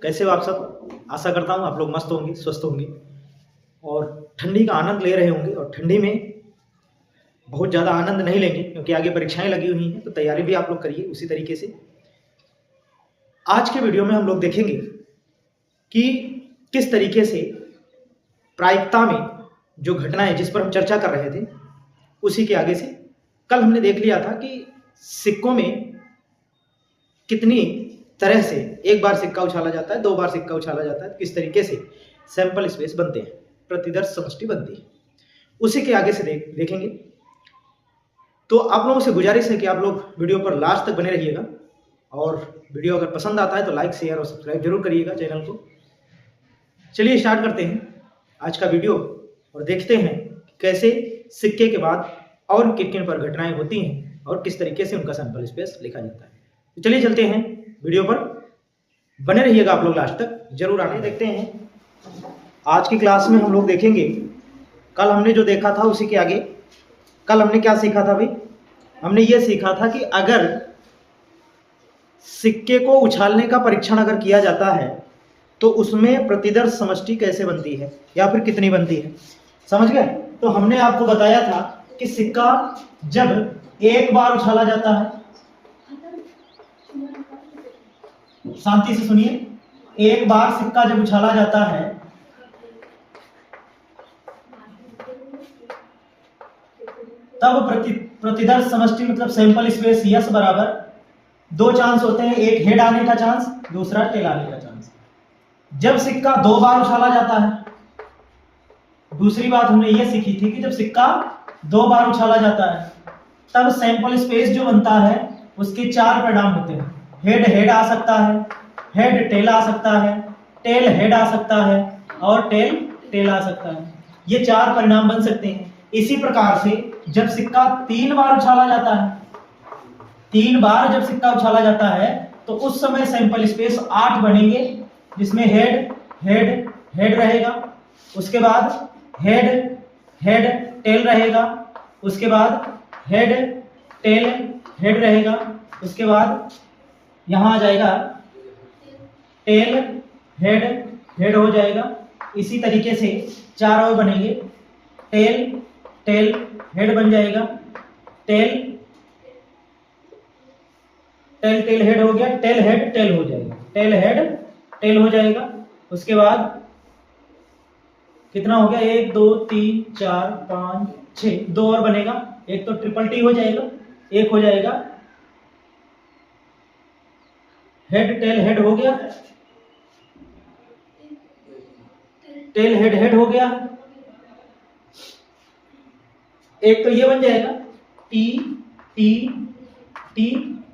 कैसे हो आप सब? आशा करता हूँ आप लोग मस्त होंगे, स्वस्थ होंगे और ठंडी का आनंद ले रहे होंगे। और ठंडी में बहुत ज़्यादा आनंद नहीं लेंगे क्योंकि आगे परीक्षाएं लगी हुई हैं, तो तैयारी भी आप लोग करिए उसी तरीके से। आज के वीडियो में हम लोग देखेंगे कि किस तरीके से प्रायिकता में जो घटनाएं जिस पर हम चर्चा कर रहे थे उसी के आगे से कल हमने देख लिया था कि सिक्कों में कितनी तरह से एक बार सिक्का उछाला जाता है, दो बार सिक्का उछाला जाता है, किस तरीके से सैंपल स्पेस बनते हैं, प्रतिदर्श समष्टि बनती है। उसी के आगे से देखेंगे। तो आप लोगों से गुजारिश है कि आप लोग वीडियो पर लास्ट तक बने रहिएगा और वीडियो अगर पसंद आता है तो लाइक, शेयर और सब्सक्राइब जरूर करिएगा चैनल को। चलिए स्टार्ट करते हैं आज का वीडियो और देखते हैं कैसे सिक्के के बाद और किन पर घटनाएं होती हैं और किस तरीके से उनका सैंपल स्पेस लिखा जाता है। तो चलिए चलते हैं वीडियो पर, बने रहिएगा आप लोग लास्ट तक जरूर आने। देखते हैं आज की क्लास में हम लोग देखेंगे कल हमने जो देखा था उसी के आगे। कल हमने क्या सीखा था भाई? हमने ये सीखा था कि अगर सिक्के को उछालने का परीक्षण अगर किया जाता है तो उसमें प्रतिदर्श समष्टि कैसे बनती है या फिर कितनी बनती है, समझ गए? तो हमने आपको बताया था कि सिक्का जब एक बार उछाला जाता है, शांति से सुनिए, एक बार सिक्का जब उछाला जाता है तब प्रतिदर्श समष्टि मतलब सैंपल स्पेस यस बराबर दो चांस होते हैं, एक हेड आने का चांस, दूसरा टेल आने का चांस। जब सिक्का दो बार उछाला जाता है, दूसरी बात हमने ये सीखी थी कि जब सिक्का दो बार उछाला जाता है तब सैंपल स्पेस जो बनता है उसके चार परिणाम होते हैं। हेड हेड आ सकता है, हेड टेल आ सकता है, टेल हेड आ सकता है और टेल टेल आ सकता है। ये चार परिणाम बन सकते हैं। इसी प्रकार से जब सिक्का तीन बार उछाला जाता है, तीन बार जब सिक्का उछाला जाता है तो उस समय सैंपल स्पेस 8 बनेंगे, जिसमें हेड हेड हेड रहेगा, उसके बाद हेड हेड टेल रहेगा, उसके बाद हेड टेल हेड रहेगा, उसके बाद यहां आ जाएगा टेल हेड हेड हो जाएगा। इसी तरीके से चार और बनेंगे, टेल टेल हेड बन जाएगा, टेल टेल टेल हेड हो गया, टेल हेड टेल हो जाएगा, टेल हेड टेल हो जाएगा। उसके बाद कितना हो गया? 1 2 3 4 5 6, दो और बनेगा, एक तो ट्रिपल टी हो जाएगा, एक हो जाएगा हेड टेल हेड हो गया, टेल हेड हेड हो गया, एक तो ये बन जाएगा टी टी टी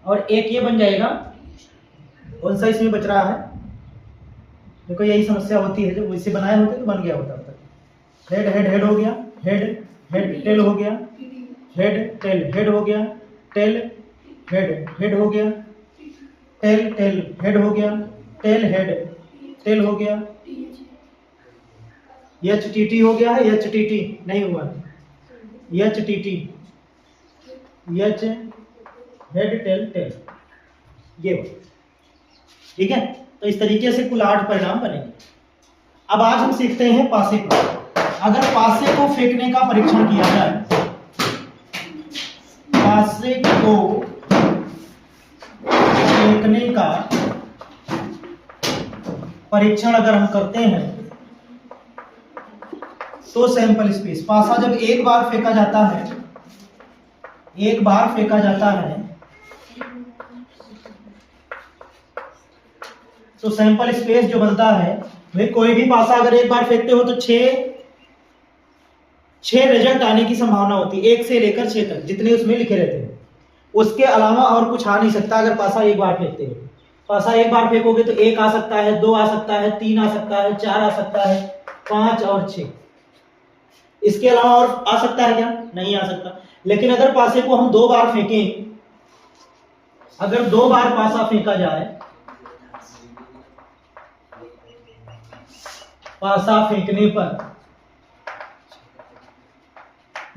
और एक ये बन जाएगा, कौन सा इसमें बच रहा है? देखो यही समस्या होती है, जब इसे बनाए होते तो बन गया होता तक। हेड हेड हेड हो गया, हेड हेड टेल हो गया, हेड टेल हेड हो गया, टेल हेड हेड हो गया, टेल टेल हेड हो गया, टेल हेड टेल हो गया, एच टी टी हो गया है, एच टी टी नहीं हुआ, H T T, H head tail tail, ये ठीक है। तो इस तरीके से कुल 8 परिणाम बनेंगे। अब आज हम सीखते हैं पासे को। अगर पासे को फेंकने का परीक्षण किया जाए, पासे को फेंकने का परीक्षण अगर हम करते हैं तो सैंपल स्पेस, पासा जब एक बार फेंका जाता है, एक बार फेंका जाता है तो सैंपल स्पेस जो बनता है, भाई कोई भी पासा अगर एक बार फेंकते हो तो 6 रिजल्ट आने की संभावना होती है, 1 से लेकर 6 तक जितने उसमें लिखे रहते हैं। उसके अलावा और कुछ आ नहीं सकता अगर पासा एक बार फेंकते हो। पासा एक बार फेंकोगे तो 1 आ सकता है, 2 आ सकता है, 3 आ सकता है, 4 आ सकता है, 5 और 6। इसके अलावा और आ सकता है क्या? नहीं आ सकता। लेकिन अगर पासे को हम 2 बार फेंकें, अगर 2 बार पासा फेंका जाए, पासा फेंकने पर,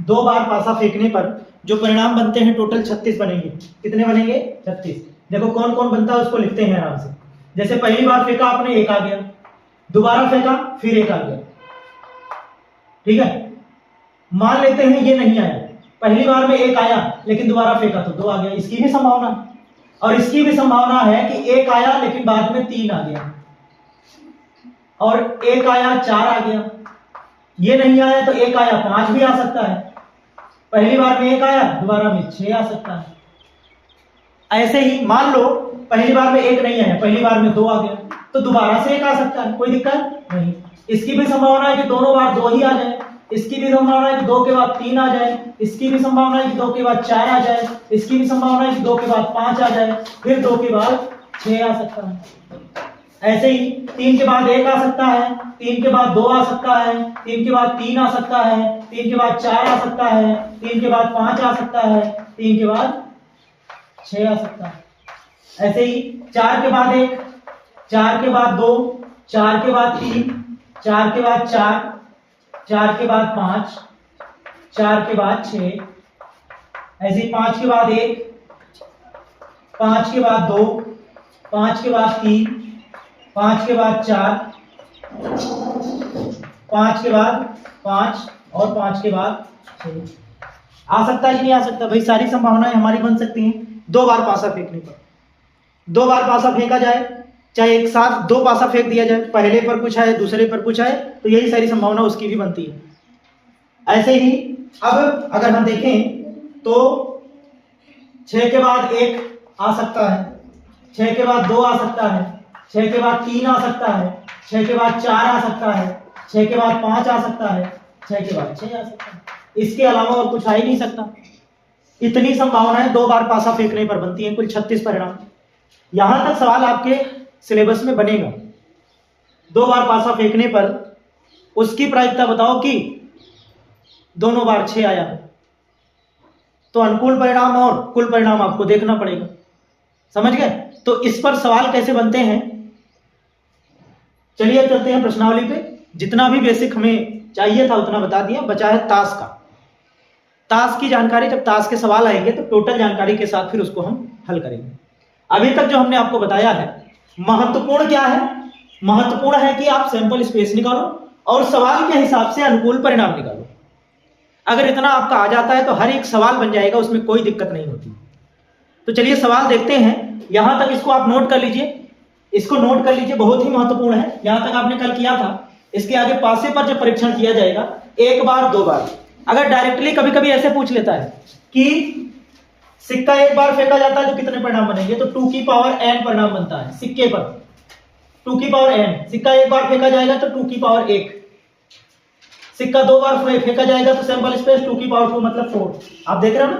2 बार पासा फेंकने पर जो परिणाम बनते हैं टोटल 36 बनेंगे। कितने बनेंगे? 36। देखो कौन कौन बनता है उसको लिखते हैं आराम से। जैसे पहली बार फेंका आपने, एक आ गया, दोबारा फेंका फिर एक आ गया, ठीक है। मान लेते हैं ये नहीं आया, पहली बार में एक आया लेकिन दोबारा फेंका तो दो आ गया, इसकी भी संभावना है। और इसकी भी संभावना है कि एक आया लेकिन बाद में तीन आ गया, और एक आया चार आ गया, ये नहीं आया तो एक आया पांच भी आ सकता है, पहली बार में एक आया दोबारा में छह आ सकता है। ऐसे ही मान लो पहली बार में एक नहीं आया, पहली बार में दो आ गया, तो दोबारा से एक आ सकता है, कोई दिक्कत नहीं। इसकी भी संभावना है कि दोनों बार दो ही आ जाए, इसकी भी संभावना है कि दो के बाद तीन आ जाए, इसकी भी संभावना है कि दो के बाद चार आ जाए, इसकी भी संभावना है कि दो के बाद पांच आ जाए, फिर दो के बाद छह आ सकता है। ऐसे ही तीन के बाद एक आ सकता है, तीन के बाद दो आ सकता है, तीन के बाद तीन आ सकता है, तीन के बाद चार आ सकता है, तीन के बाद पांच आ सकता है, तीन के बाद छह आ सकता है। ऐसे ही चार के बाद एक, चार के बाद दो, चार के बाद तीन, चार के बाद चार, चार के बाद पांच, चार के बाद छह। ऐसे ही पांच के बाद एक, पांच के बाद दो, पांच के बाद तीन, पांच के बाद चार, पांच के बाद पांच और पांच के बाद छह। आ सकता है कि नहीं आ सकता? भाई सारी संभावनाएं हमारी बन सकती हैं दो बार पासा फेंकने पर। दो बार पासा फेंका जाए, चाहे एक साथ दो पासा फेंक दिया जाए, पहले पर कुछ आए दूसरे पर कुछ आए, तो यही सारी संभावना उसकी भी बनती है। ऐसे ही अब अगर हम देखें तो 6 के बाद एक आ सकता है, 6 के बाद दो आ सकता है, 6 के बाद तीन आ सकता है, 6 के बाद चार आ सकता है, 6 के बाद पांच आ सकता है, 6 के बाद छह आ सकता है। इसके अलावा और कुछ आ ही नहीं सकता। इतनी संभावनाएं दो बार पासा फेंकने पर बनती हैं, कुल 36 परिणाम। यहां तक सवाल आपके सिलेबस में बनेगा। दो बार पासा फेंकने पर उसकी प्रायिकता बताओ कि दोनों बार 6 आया, तो अनुकूल परिणाम और कुल परिणाम आपको देखना पड़ेगा। समझ गए? तो इस पर सवाल कैसे बनते हैं, चलिए चलते हैं प्रश्नावली पे। जितना भी बेसिक हमें चाहिए था उतना बता दिया, बचा है ताश का। ताश की जानकारी, जब ताश के सवाल आएंगे तो टोटल जानकारी के साथ फिर उसको हम हल करेंगे। अभी तक जो हमने आपको बताया है, महत्वपूर्ण क्या है? महत्वपूर्ण है कि आप सैंपल स्पेस निकालो और सवाल के हिसाब से अनुकूल परिणाम निकालो। अगर इतना आपका आ जाता है तो हर एक सवाल बन जाएगा, उसमें कोई दिक्कत नहीं होती। तो चलिए सवाल देखते हैं। यहां तक इसको आप नोट कर लीजिए, इसको नोट कर लीजिए, बहुत ही महत्वपूर्ण है। यहां तक आपने कल किया था। इसके आगे पासे पर जब परीक्षण किया जाएगा, एक बार दो बार, अगर डायरेक्टली कभी कभी ऐसे पूछ लेता है कि सिक्का एक बार फेंका जाता है तो कितने परिणाम बनेंगे, तो 2 की पावर n परिणाम बनता है सिक्के पर। 2 की पावर n, सिक्का एक बार फेंका जाएगा तो 2 की पावर 1, सिक्का दो बार फेंका जाएगा तो सैंपल स्पेस 2 की पावर 2 मतलब 4। आप देख रहे हो ना,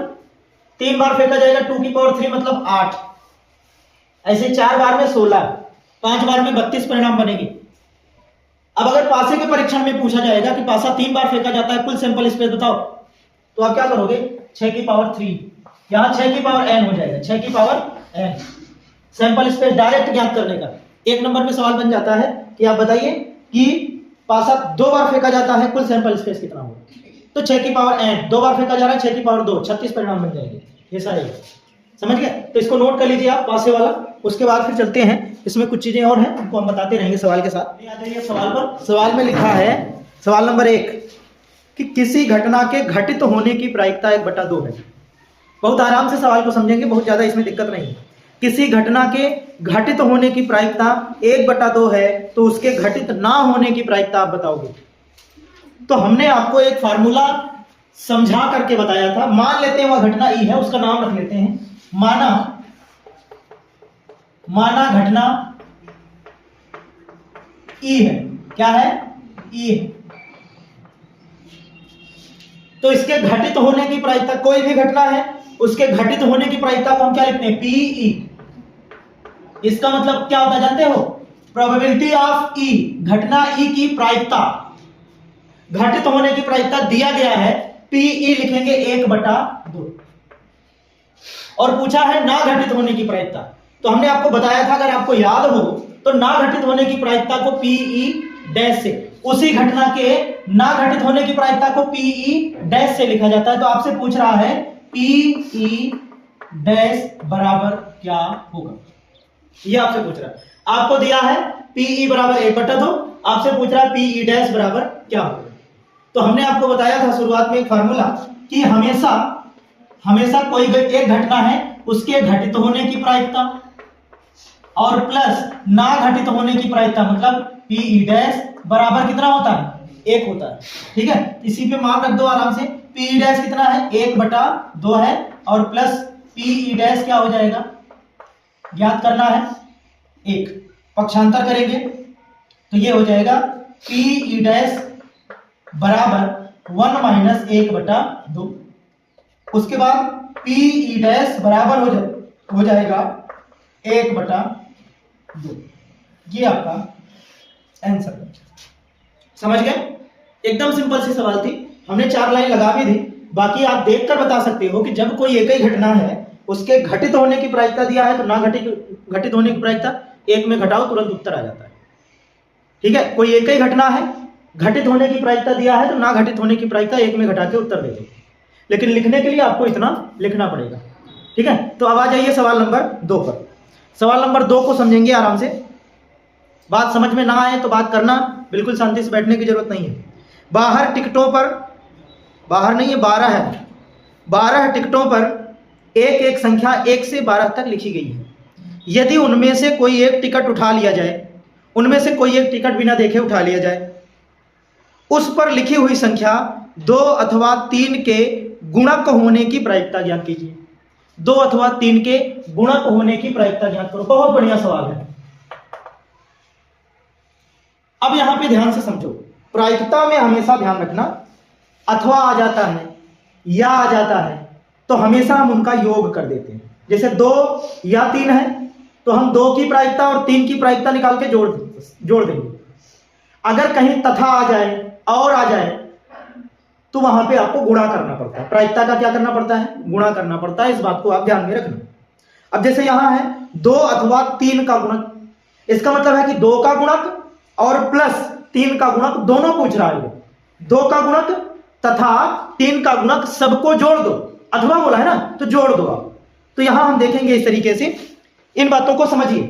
3 बार फेंका जाएगा 2 की पावर 3 मतलब 8, ऐसे 4 बार में 16, 5 बार में 32 परिणाम बनेगी। अब अगर पासे के परीक्षण में पूछा जाएगा कि पासा 3 बार फेंका जाता है, कुल सैंपल स्पेस बताओ, तो आप क्या करोगे? 6 की पावर 3, यहां 6 की पावर n हो जाएगा, 6 की power n। Sample space direct ज्ञात करने का 1 नंबर में सवाल बन जाता है कि आप बताइए कि पासा 2 बार फेंका जाता है, कुल सैंपल स्पेस कितना होगा, तो 6 की पावर n, 2 बार फेंका जा रहा है 6 की पावर 2, 36 परिणाम बन जाएंगे। ये सारे समझ गए? तो इसको नोट कर लीजिए आप पासे वाला। उसके बाद फिर चलते हैं, इसमें कुछ चीजें और हैं उनको हम बताते रहेंगे सवाल के साथ। आ जाइए सवाल पर। सवाल में लिखा है, सवाल नंबर 1 कि किसी घटना के घटित होने की प्रायिकता 1/2 है। बहुत आराम से सवाल को समझेंगे, बहुत ज्यादा इसमें दिक्कत नहीं है। किसी घटना के घटित होने की प्रायिकता 1/2 है, तो उसके घटित ना होने की प्रायिकता आप बताओगे। तो हमने आपको एक फार्मूला समझा करके बताया था। मान लेते हैं वह घटना ई है, उसका नाम रख लेते हैं माना घटना ई है। क्या है? ई है। तो इसके घटित होने की प्रायिकता, कोई भी घटना है उसके घटित होने की प्रायिकता को हम क्या लिखते हैं? पीई। इसका मतलब क्या होता है जानते हो? प्रोबेबिलिटी ऑफ ई, घटना ई की प्रायिकता, घटित होने की प्रायिकता दिया गया है, पीई लिखेंगे 1/2। और पूछा है ना घटित होने की प्रायिकता, तो हमने आपको बताया था, अगर आपको याद हो तो ना घटित होने की प्रायिकता को पीई डैश से, उसी घटना के ना घटित होने की प्रायिकता को पीई डैश से लिखा जाता है। तो आपसे पूछ रहा है पीई डैश बराबर क्या होगा? ये आपसे पूछ रहा है। आपको दिया है पीई बराबर 1/2, आपसे पूछ रहा है पीई डैश बराबर क्या होगा। तो हमने आपको बताया था शुरुआत में एक फार्मूला कि हमेशा कोई एक घटना है उसके घटित होने की प्रायिकता और प्लस ना घटित होने की प्रायिकता, मतलब पीई डैश बराबर कितना होता है, 1 होता है। ठीक है, इसी पे मान रख दो आराम से। पीई डैश कितना है, 1/2 है, और प्लस पीई डैश क्या हो जाएगा, ज्ञात करना है 1, पक्षांतर करेंगे तो ये हो जाएगा पीई डैश बराबर 1 - 1/2। उसके बाद पीई डैश बराबर हो जाएगा 1/2। ये आपका आंसर है। समझ गए? एकदम सिंपल सी सवाल थी, हमने 4 लाइन लगा भी दी। बाकी आप देखकर बता सकते हो कि जब कोई एक ही घटना है उसके घटित होने की प्रायिकता दिया है तो ना घटित होने की प्रायिकता 1 में घटाओ, तुरंत उत्तर आ जाता है। ठीक है, कोई एक ही घटना है, घटित होने की प्रायिकता दिया है तो ना घटित होने की प्रायिकता 1 में घटा के उत्तर दे दो, लेकिन लिखने के लिए आपको इतना लिखना पड़ेगा। ठीक है, तो अब आ जाइए सवाल नंबर 2 पर। सवाल नंबर 2 को समझेंगे आराम से। बात समझ में ना आए तो बात करना, बिल्कुल शांति से बैठने की जरूरत नहीं है। बाहर टिकटों पर, बाहर नहीं है 12 है, 12 टिकटों पर एक एक संख्या 1 से 12 तक लिखी गई है। यदि उनमें से कोई एक टिकट उठा लिया जाए, उनमें से कोई एक टिकट बिना देखे उठा लिया जाए, उस पर लिखी हुई संख्या 2 अथवा 3 के गुणक होने की प्रायिकता ज्ञात कीजिए। 2 अथवा 3 के गुणक होने की प्रायिकता ज्ञात करो। बहुत बढ़िया सवाल है। अब यहां पे ध्यान से समझो, प्रायिकता में हमेशा ध्यान रखना, अथवा आ जाता है या आ जाता है तो हमेशा हम उनका योग कर देते हैं। जैसे 2 या 3 है तो हम 2 की प्रायिकता और 3 की प्रायिकता निकाल के जोड़ देंगे। अगर कहीं तथा आ जाए और आ जाए तो वहां पे आपको गुणा करना पड़ता है। प्रायिकता का क्या करना पड़ता है, गुणा करना पड़ता है। इस बात को आप ध्यान में रखना। अब जैसे यहां है 2 अथवा 3 का गुणक, इसका मतलब है कि 2 का गुणक और प्लस 3 का गुणक दोनों पूछ रहा है। 2 का गुणक तथा 3 का गुणक सबको जोड़ दो, अथवा बोला है ना तो जोड़ दो आप। तो यहां हम देखेंगे इस तरीके से, इन बातों को समझिए।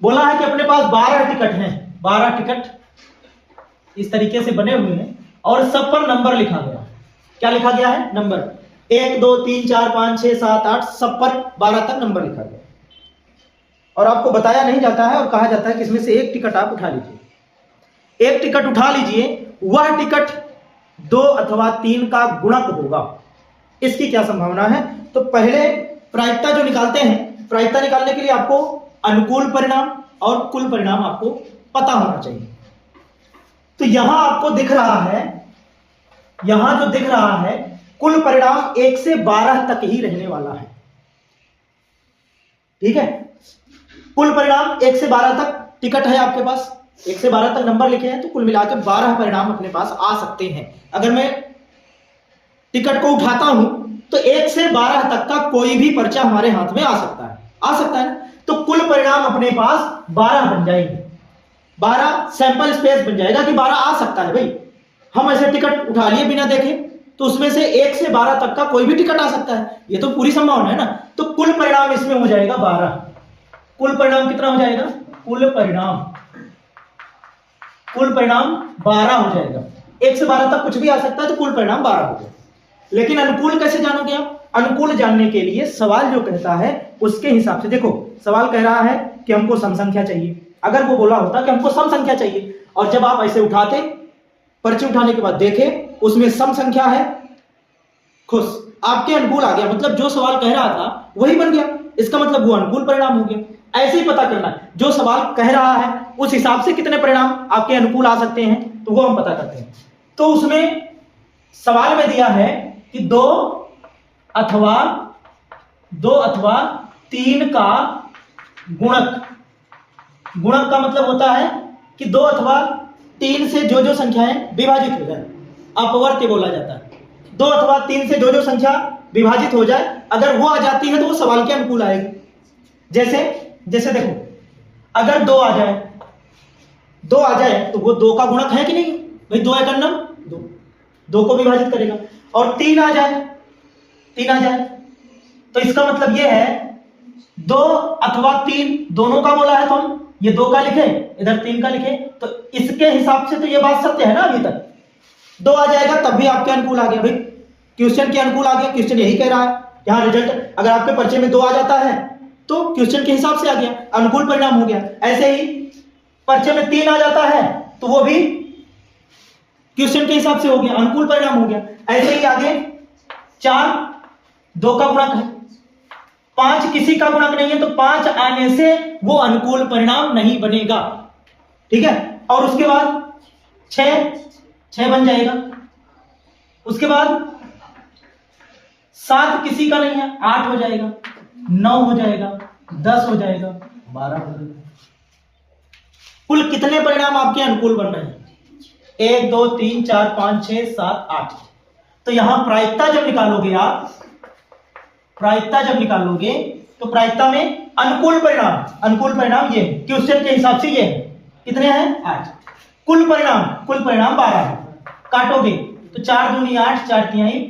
बोला है कि अपने पास 12 टिकट हैं, 12 टिकट इस तरीके से बने हुए हैं और सब पर नंबर लिखा गया। क्या लिखा गया है, नंबर 1 2 3 4 5 6 7 8, सब पर 12 तक नंबर लिखा गया। और आपको बताया नहीं जाता है और कहा जाता है कि इसमें से एक टिकट आप उठा लीजिए। एक टिकट उठा लीजिए, वह टिकट 2 अथवा 3 का गुणक होगा। इसकी क्या संभावना है, तो पहले प्रायिकता जो निकालते हैं, प्रायिकता निकालने के लिए आपको अनुकूल परिणाम और कुल परिणाम आपको पता होना चाहिए। तो यहां आपको दिख रहा है, यहां जो दिख रहा है कुल परिणाम 1 से 12 तक ही रहने वाला है। ठीक है, कुल परिणाम 1 से 12 तक टिकट है आपके पास, 1 से 12 तक नंबर लिखे हैं तो कुल मिलाकर 12 परिणाम अपने पास आ सकते हैं। अगर मैं टिकट को उठाता हूं तो 1 से 12 तक का कोई भी पर्चा हमारे हाथ में आ सकता है, आ सकता है। तो कुल परिणाम अपने पास 12 बन जाएंगे, 12 सैंपल स्पेस बन जाएगा कि 12 आ सकता है। भाई हम ऐसे टिकट उठा लिए बिना देखे तो उसमें से 1 से 12 तक का कोई भी टिकट आ सकता है, ये तो पूरी संभावना है ना। तो कुल परिणाम इसमें हो जाएगा 12। कुल परिणाम कितना हो जाएगा, कुल परिणाम 12 हो जाएगा। 1 से 12 तक कुछ भी आ सकता है तो कुल परिणाम 12 हो जाएगा। लेकिन अनुकूल कैसे जानोगे आप, अनुकूल जानने के लिए सवाल जो कहता है उसके हिसाब से देखो। सवाल कह रहा है कि हमको सम संख्या चाहिए, अगर वो बोला होता कि हमको सम संख्या चाहिए और जब आप ऐसे उठाते, पर्चे उठाने के बाद देखे उसमें सम संख्या है, खुश, आपके अनुकूल आ गया, मतलब जो सवाल कह रहा था वही बन गया, इसका मतलब वो अनुकूल परिणाम हो गया। ऐसे ही पता करना है, जो सवाल कह रहा है उस हिसाब से कितने परिणाम आपके अनुकूल आ सकते हैं तो वो हम पता करते हैं। तो उसमें सवाल में दिया है कि 2 अथवा 3 का गुणक, गुणक का मतलब होता है कि 2 अथवा 3 से जो संख्याएं विभाजित हो जाए, अपवर्त्य बोला जाता है। 2 अथवा 3 से जो संख्या विभाजित हो जाए, अगर वो आ जाती है तो वो सवाल के अनुकूल आएगी। जैसे देखो, अगर 2 आ जाए तो वो 2 का गुणक है कि नहीं भाई, 2 एक अन्नम 2 को विभाजित करेगा। और 3 आ जाए तो इसका मतलब यह है 2 अथवा 3 दोनों का बोला है तो हम ये 2 का लिखे, इधर 3 का लिखे, तो इसके हिसाब से तो ये बात सत्य है ना। अभी तक 2 आ जाएगा तब भी आपके अनुकूल आ गया भाई, क्वेश्चन के अनुकूल आ गया। क्वेश्चन यही कह रहा है, यहाँ रिजल्ट अगर आपके पर्चे में 2 आ जाता है तो क्वेश्चन के हिसाब से आ गया, अनुकूल परिणाम हो गया। ऐसे ही पर्चे में 3 आ जाता है तो वो भी क्वेश्चन के हिसाब से हो गया, अनुकूल परिणाम हो गया। ऐसे ही आगे 4 2 का गुणक है, 5 किसी का गुणक नहीं है, तो 5 आने से वो अनुकूल परिणाम नहीं बनेगा, ठीक है। और उसके बाद 6 बन जाएगा, उसके बाद 7 किसी का नहीं है, 8 हो जाएगा, 9 हो जाएगा, 10 हो जाएगा, 12 हो जाएगा। कुल कितने परिणाम आपके अनुकूल बन रहे हैं? 1 2 3 4 5 6 7 8। तो यहां प्रायिकता जब निकालोगे आप, प्रायिकता जब निकालोगे तो प्रायिकता में अनुकूल परिणाम ये क्वेश्चन के हिसाब से ये कितने हैं? 8। कुल परिणाम 12 है। काटोगे तो 4 दूनी 8, 4 तिहाई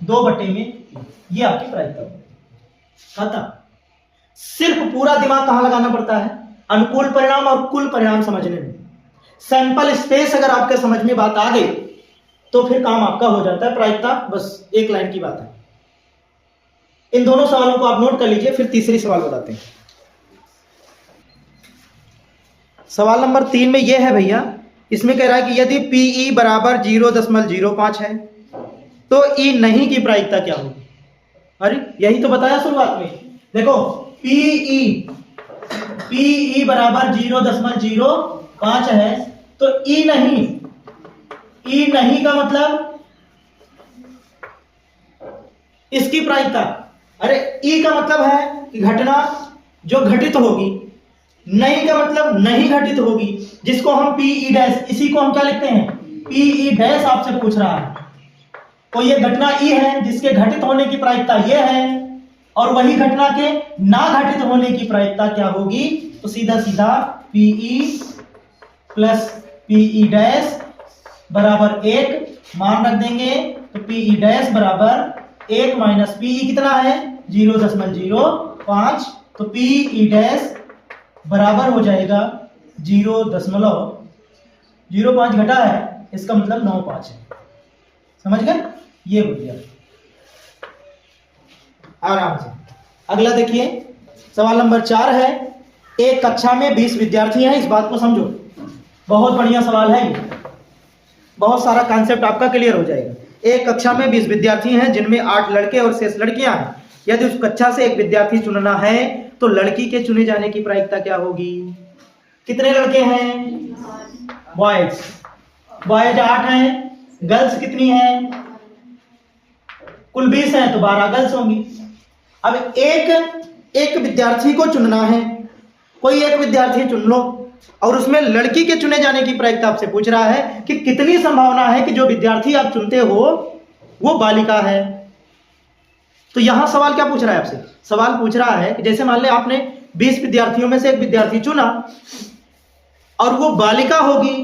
2 बटे में, ये आपकी प्रायिकता खत्म। सिर्फ पूरा दिमाग कहां लगाना पड़ता है? अनुकूल परिणाम और कुल परिणाम समझने में। सैंपल स्पेस अगर आपके समझ में बात आ गई तो फिर काम आपका हो जाता है। प्रायिकता बस एक लाइन की बात है। इन दोनों सवालों को आप नोट कर लीजिए, फिर तीसरी सवाल बताते हैं। सवाल नंबर 3 में यह है भैया, इसमें कह रहा है कि यदि PE बराबर 0.05 है तो E नहीं की प्रायिकता क्या होगी? अरे यही तो बताया शुरुआत में। देखो PE बराबर 0.05 है तो E नहीं का मतलब इसकी प्रायिकता। अरे E का मतलब है कि घटना जो घटित होगी, नहीं का मतलब नहीं घटित होगी, जिसको हम PE डैश, इसी को हम क्या लिखते हैं? PE डैश आपसे पूछ रहा है। तो ये घटना E है जिसके घटित होने की प्रायिकता ये है, और वही घटना के ना घटित होने की प्रायिकता क्या होगी? तो सीधा सीधा PE प्लस PE डैश बराबर 1 मान रख देंगे, तो PE डैश बराबर 1 माइनस PE कितना है? 0.05। तो PE डैश बराबर हो जाएगा 0.05 घटा है, इसका मतलब 9.5 है। समझ गए? ये हो गया आराम से। अगला देखिए, सवाल नंबर 4 है। एक कक्षा में 20 विद्यार्थी हैं, इस बात को समझो, बहुत बढ़िया सवाल है ये, बहुत सारा कॉन्सेप्ट आपका क्लियर हो जाएगा। एक कक्षा में 20 विद्यार्थी हैं जिनमें 8 लड़के और शेष लड़कियां हैं। यदि उस कक्षा से एक विद्यार्थी चुनना है तो लड़की के चुने जाने की प्रायिकता क्या होगी? कितने लड़के हैं? बॉयज 8 हैं। गर्ल्स कितनी हैं? कुल 20 हैं तो 12 गर्ल्स होंगी। अब एक विद्यार्थी को चुनना है, कोई एक विद्यार्थी चुन लो, और उसमें लड़की के चुने जाने की प्रायिकता आपसे पूछ रहा है कि कितनी संभावना है कि जो विद्यार्थी आप चुनते हो वो बालिका है। तो यहां सवाल क्या पूछ रहा है आपसे? सवाल पूछ रहा है कि जैसे मान ले आपने 20 विद्यार्थियों में से एक विद्यार्थी चुना और वो बालिका होगी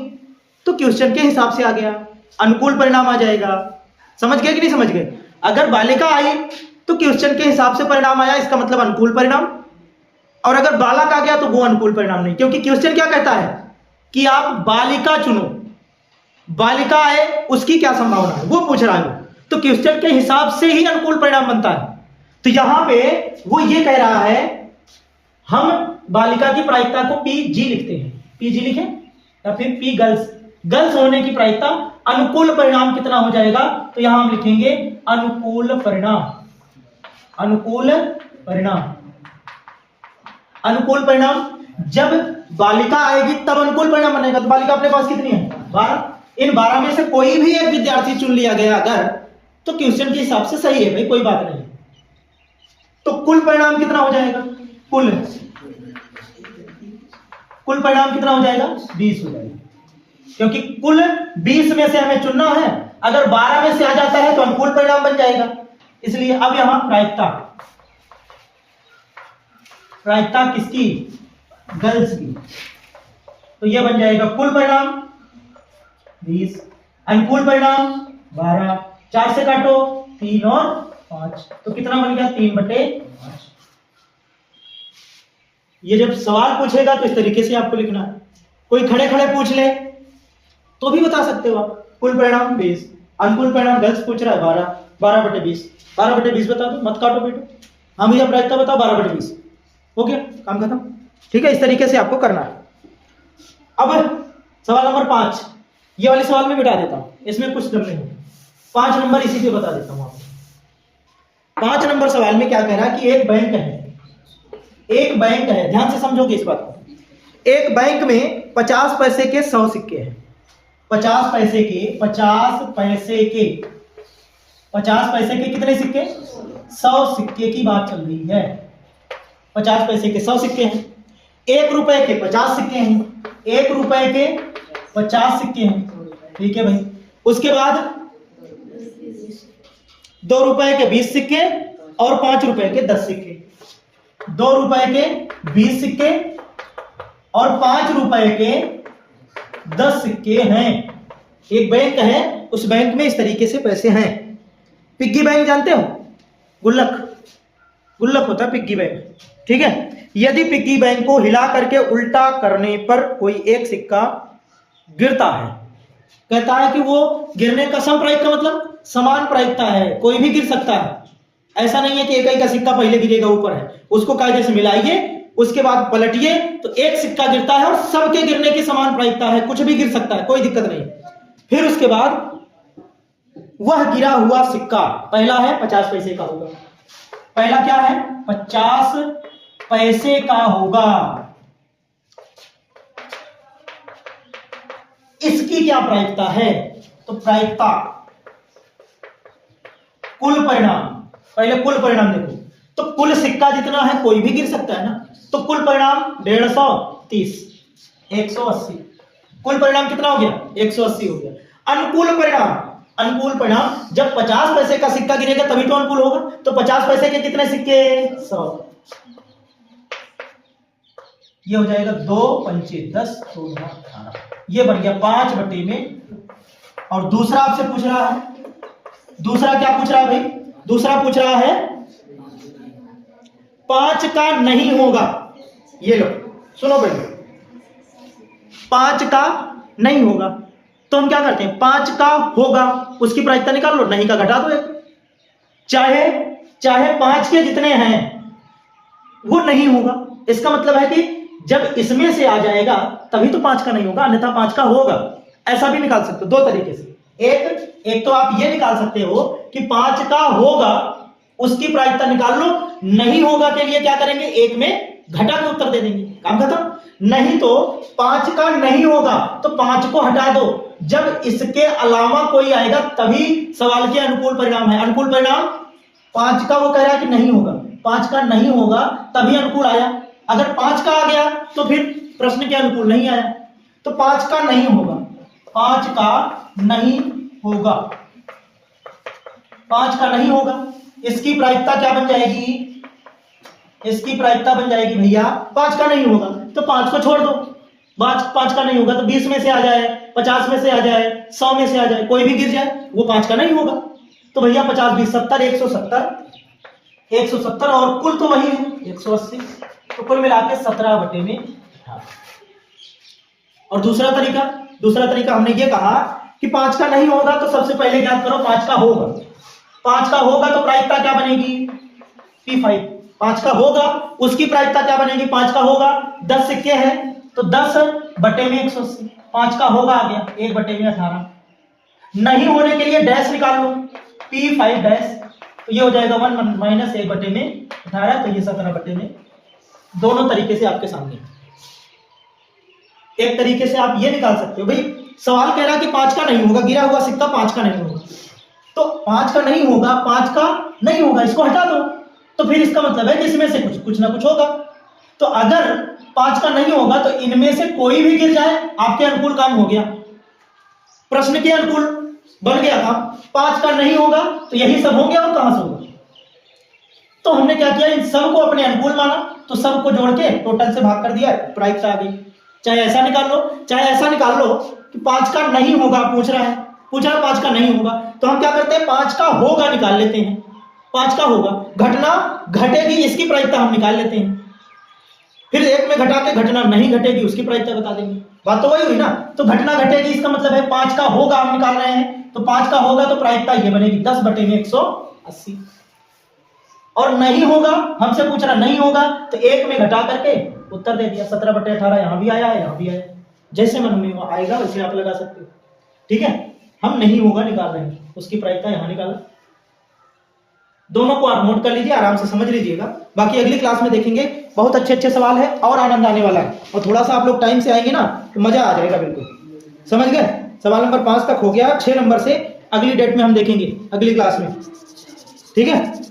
तो क्वेश्चन के हिसाब से आ गया, अनुकूल परिणाम आ जाएगा। समझ गए कि नहीं समझ गए? अगर बालिका आई तो क्वेश्चन के हिसाब से परिणाम आया, इसका मतलब अनुकूल परिणाम, और अगर बालक आ गया तो वो अनुकूल परिणाम नहीं, क्योंकि क्वेश्चन क्या कहता है कि आप बालिका चुनो, बालिका आए उसकी क्या संभावना है वो पूछ रहा है। तो क्वेश्चन के हिसाब से ही अनुकूल परिणाम बनता है। तो यहां पे वो ये कह रहा है, हम बालिका की प्रायिकता को PG लिखते हैं, PG लिखें या फिर P गर्ल्स होने की प्रायिकता, अनुकूल परिणाम कितना हो जाएगा? तो यहां हम लिखेंगे अनुकूल परिणाम। अनुकूल परिणाम जब बालिका आएगी तब अनुकूल परिणाम बनेगा। तो बालिका अपने पास कितनी है? 12। इन 12 में से कोई भी एक विद्यार्थी चुन लिया गया अगर, तो क्वेश्चन के हिसाब से सही है भाई, कोई बात नहीं। तो कुल परिणाम कितना हो जाएगा? कुल परिणाम कितना हो जाएगा? 20 हो जाएगा, क्योंकि कुल 20 में से हमें चुनना है, अगर 12 में से आ जाता है तो अनुकूल परिणाम बन जाएगा। इसलिए अब यहां प्रायिकता किसकी? गर्ल्स की। तो यह बन जाएगा कुल परिणाम 20, अनुकूल परिणाम 12, 4 से काटो 3 और 5, तो कितना बन गया? 3/5। ये जब सवाल पूछेगा तो इस तरीके से आपको लिखना है। कोई खड़े खड़े पूछ ले तो भी बता सकते हो आप। कुल परिणाम 20, अनुकूल परिणाम 10 पूछ रहा है 12, 12/20, 12/20 बता दो, मत काटो बेटो। हाँ भैया प्रायिकता बताओ 12/20, हो गया काम खत्म। ठीक है, इस तरीके से आपको करना है। अब सवाल नंबर 5, ये वाले सवाल में मिटा देता हूं, इसमें कुछ दम नहीं होगा। 5 नंबर इसी पे बता देता हूं आपको। 5 नंबर सवाल में क्या कह रहा है कि एक बैंक है, एक बैंक है, ध्यान से समझोगे इस बात को। एक बैंक में 50 पैसे के 100 सिक्के हैं। 50 पैसे के 50 पैसे के कितने सिक्के? 100 सिक्के की बात चल रही है। 50 पैसे के 100 सिक्के हैं। 1 रुपए के 50 सिक्के हैं। 1 रुपए के 50 सिक्के हैं, ठीक है भाई। उसके बाद 2 रुपए के 20 सिक्के और 5 रुपए के 10 सिक्के। 2 रुपए के 20 सिक्के और 5 रुपए के 10 सिक्के हैं। एक बैंक है, उस बैंक में इस तरीके से पैसे हैं। पिग्गी बैंक जानते हो? गुल्लक, गुल्लक होता है पिग्गी बैंक, ठीक है। यदि पिग्गी बैंक को हिला करके उल्टा करने पर कोई एक सिक्का गिरता है, कहता है कि वो गिरने का समप्रायिकता मतलब समान प्रायिकता है, कोई भी गिर सकता है। ऐसा नहीं है कि एक ही का सिक्का पहले गिरेगा ऊपर है, उसको कायदे से मिलाइए, उसके बाद पलटिए तो एक सिक्का गिरता है और सबके गिरने की समान प्रायिकता है, कुछ भी गिर सकता है, कोई दिक्कत नहीं। फिर उसके बाद वह गिरा हुआ सिक्का पहला है 50 पैसे का होगा। पहला क्या है? 50 पैसे का होगा। इसकी क्या प्रायिकता है? तो प्रायिकता कुल परिणाम, पहले कुल परिणाम देखो। तो कुल सिक्का जितना है कोई भी गिर सकता है ना, तो कुल परिणाम 150, 180। कुल परिणाम कितना हो गया? 180 हो गया। अनुकूल परिणाम, अनुकूल परिणाम जब 50 पैसे का सिक्का गिरेगा तभी तो अनुकूल होगा। तो 50 पैसे के कितने सिक्के? 100। ये हो जाएगा 2 पंचे 10, 2 18, ये बन गया 5 बटे में। और दूसरा आपसे पूछ रहा है, दूसरा क्या पूछ रहा है भाई? दूसरा पूछ रहा है 5 का नहीं होगा। ये लो सुनो भाई, 5 का नहीं होगा तो हम क्या करते हैं? 5 का होगा उसकी प्रायिकता निकाल लो, नहीं का घटा दो एक। चाहे 5 के जितने हैं वो नहीं होगा, इसका मतलब है कि जब इसमें से आ जाएगा तभी तो 5 का नहीं होगा, अन्यथा 5 का होगा। ऐसा भी निकाल सकते हो 2 तरीके से। एक तो आप ये निकाल सकते हो कि 5 का होगा उसकी प्रायिकता निकाल लो, नहीं होगा के लिए क्या करेंगे? 1 में घटा के उत्तर दे देंगे, काम खत्म। नहीं तो 5 का नहीं होगा तो 5 को हटा दो, जब इसके अलावा कोई आएगा तभी सवाल के अनुकूल परिणाम है। अनुकूल परिणाम 5 का वो कह रहा है कि नहीं होगा, 5 का नहीं होगा तभी अनुकूल आया। अगर 5 का आ गया तो फिर प्रश्न के अनुकूल नहीं आया। तो 5 का नहीं होगा, 5 का नहीं होगा, 5 का नहीं होगा। इसकी प्रायिकता क्या बन जाएगी? इसकी प्रायिकता बन जाएगी भैया 5 का नहीं होगा तो 5 को छोड़ दो। 5 का नहीं होगा तो 20 में से आ जाए, 50 में से आ जाए, 100 में से आ जाए, कोई भी गिर जाए, वो 5 का नहीं होगा। तो भैया 50 20 70, 170 और कुल तो वही है 180, तो कुल मिला के 17 बटे में 18। और दूसरा तरीका हमने ये कहा कि 5 का नहीं होगा तो सबसे पहले याद करो 5 का होगा। 5 का होगा तो प्रायिकता क्या बनेगी? P5। 5 का होगा उसकी प्रायिकता क्या बनेगी? 5 का होगा 10 सिक्के हैं तो 10 बटे में 180, 5 का होगा आ गया 1 बटे में 18। नहीं होने के लिए डैश निकाल लो, P5 डैश, तो ये हो जाएगा 1 माइनस 1 बटे में 18, तो ये 17 बटे में। दोनों तरीके से आपके सामने। एक तरीके से आप ये निकाल सकते हो, भाई सवाल कह रहा है कि 5 का नहीं होगा, गिरा हुआ सिक्का 5 का नहीं होगा, तो 5 का नहीं होगा, 5 का नहीं होगा, इसको हटा दो, तो फिर इसका मतलब है कि इसमें से कुछ ना कुछ होगा। तो अगर 5 का नहीं होगा तो इनमें से कोई भी गिर जाए आपके अनुकूल काम हो गया, प्रश्न के अनुकूल बन गया काम। 5 का नहीं होगा तो यही सब हो गया, और कहां से होगा? तो हमने क्या किया, इन सब को अपने अनुकूल माना, तो सब को जोड़ के टोटल से भाग कर दिया, प्रायिकता आ गई। चाहे ऐसा निकाल लो, चाहे ऐसा निकाल लो कि 5 का नहीं होगा, पूछ रहा है 5 का नहीं होगा, तो हम क्या करते हैं 5 का होगा निकाल लेते हैं। 5 का होगा, घटना घटेगी इसकी प्रायिकता हम निकाल लेते हैं। फिर 1 में घटा के घटना नहीं घटेगी उसकी प्रायिकता बता देंगे। बात तो वही हुई ना। तो घटना घटेगी इसका मतलब है 5 का होगा, हम निकाल रहे हैं तो 5 का होगा तो प्रायिकता ये बनेगी 10/180। और नहीं होगा, हमसे पूछ रहा नहीं होगा तो 1 में घटा करके उत्तर दे दिया 17/18। यहां भी आया, यहां भी आया, जैसे मन में आएगा वैसे आप लगा सकते हो। ठीक है, हम नहीं होगा निकाल रहे हैं, उसकी प्रायिकता यहां निकाला। दोनों को आप नोट कर लीजिए, आराम से समझ लीजिएगा। बाकी अगली क्लास में देखेंगे, बहुत अच्छे अच्छे सवाल है और आनंद आने वाला है। और थोड़ा सा आप लोग टाइम से आएंगे ना तो मजा आ जाएगा, बिल्कुल समझ गए। सवाल नंबर 5 तक हो गया, 6 नंबर से अगली डेट में हम देखेंगे, अगली क्लास में। ठीक है।